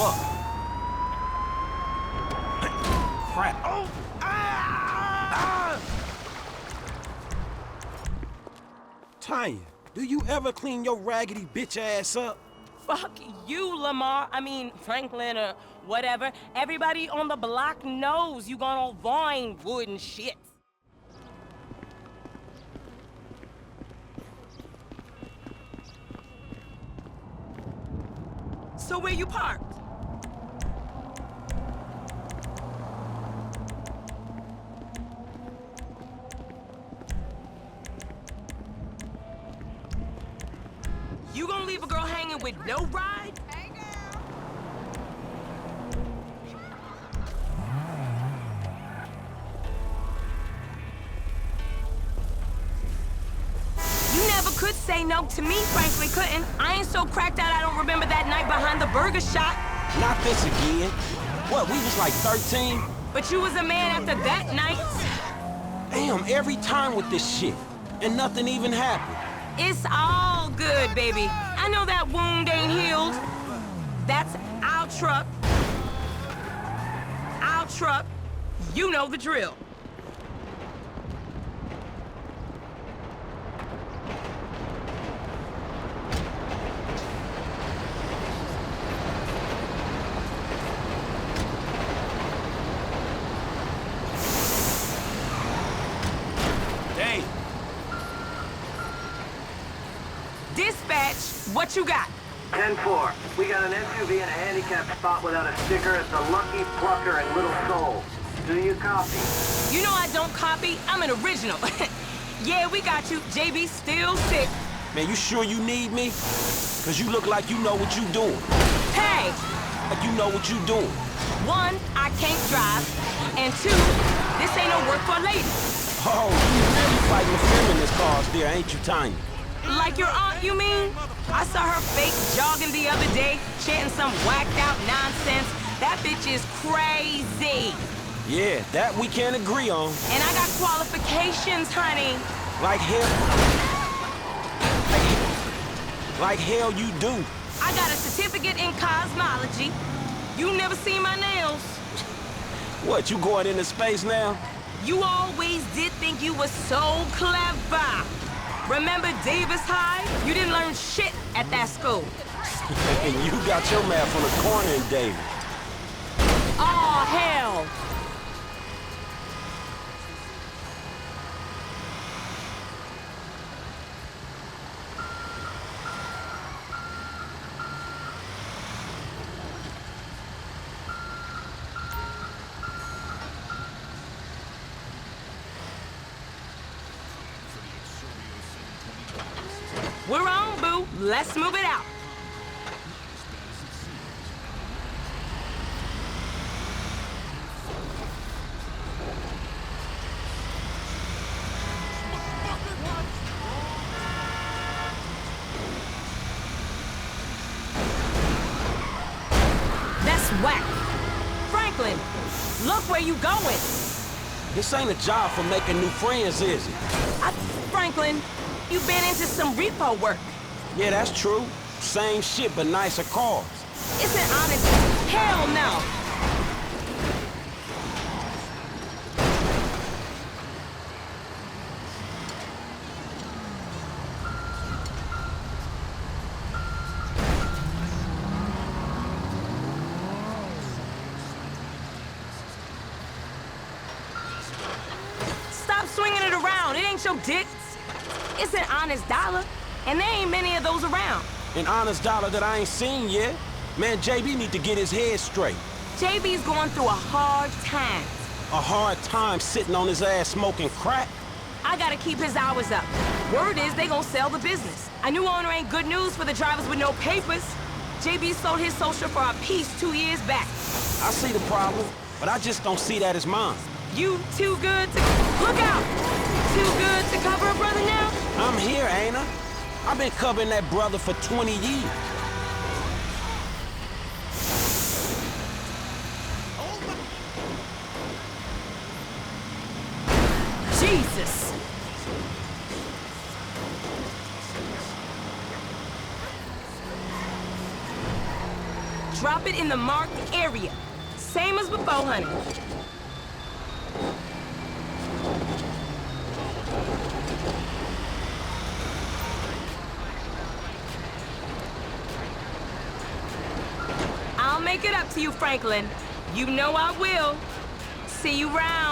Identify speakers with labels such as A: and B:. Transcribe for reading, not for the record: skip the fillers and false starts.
A: fuck. Crap. Oh! Tanya, do you ever clean your raggedy bitch ass up?
B: Fuck you, Lamar. I mean, Franklin or whatever. Everybody on the block knows you gone all vine wood and shit. So where you parked? You gonna leave a girl hanging with no ride? Hey, girl. You never could say no to me, Franklin couldn't. I ain't so cracked out I don't remember that night behind the burger shop.
A: Not this again. What, we was like 13?
B: But you was a man after that night.
A: Damn, every time with this shit. And nothing even happened.
B: It's all good, baby. I know that wound ain't healed. That's our truck. Our truck. You know the drill.
A: Hey.
B: Dispatch, what you got?
C: 10-4. We got an SUV in a handicapped spot without a sticker. It's a Lucky Plucker and Little Soul. Do you copy?
B: You know I don't copy. I'm an original. Yeah, we got you. JB still sick.
A: Man, you sure you need me? Cause you look like you know what you doing.
B: Hey!
A: Like you know what you doing.
B: One, I can't drive. And two, this ain't no work for a lady.
A: Oh, you really fighting the feminist cause there, ain't you, Tanya?
B: Like your aunt, you mean? I saw her fake jogging the other day, chanting some whacked out nonsense. That bitch is crazy.
A: Yeah, that we can't agree on.
B: And I got qualifications, honey.
A: Like hell. Like hell you do.
B: I got a certificate in cosmology. You never seen my nails.
A: What, you going into space now?
B: You always did think you were so clever. Remember Davis High? You didn't learn shit at that school.
A: And you got your math on the corner in Davis.
B: Oh, hell. We're on, boo. Let's move it out. That's whack. Franklin, look where you going.
A: This ain't a job for making new friends, is it?
B: Franklin, you've been into some repo work.
A: Yeah, that's true. Same shit, but nicer cars.
B: Isn't honest? Hell no. Stop swinging it around. It ain't your dick. It's an honest dollar, and there ain't many of those around.
A: An honest dollar that I ain't seen yet. Man, JB need to get his head straight.
B: JB's going through a hard time.
A: A hard time sitting on his ass smoking crack.
B: I gotta keep his hours up. Word is they gonna sell the business. A new owner ain't good news for the drivers with no papers. JB sold his social for a piece 2 years back.
A: I see the problem, but I just don't see that as mine.
B: You too good to... Look out! Too good to cover a brother now?
A: I'm here, ain't I? I've been covering that brother for 20 years.
B: Jesus! drop it in the marked area. Same as before, honey. I'll make it up to you, Franklin. You know I will. See you round.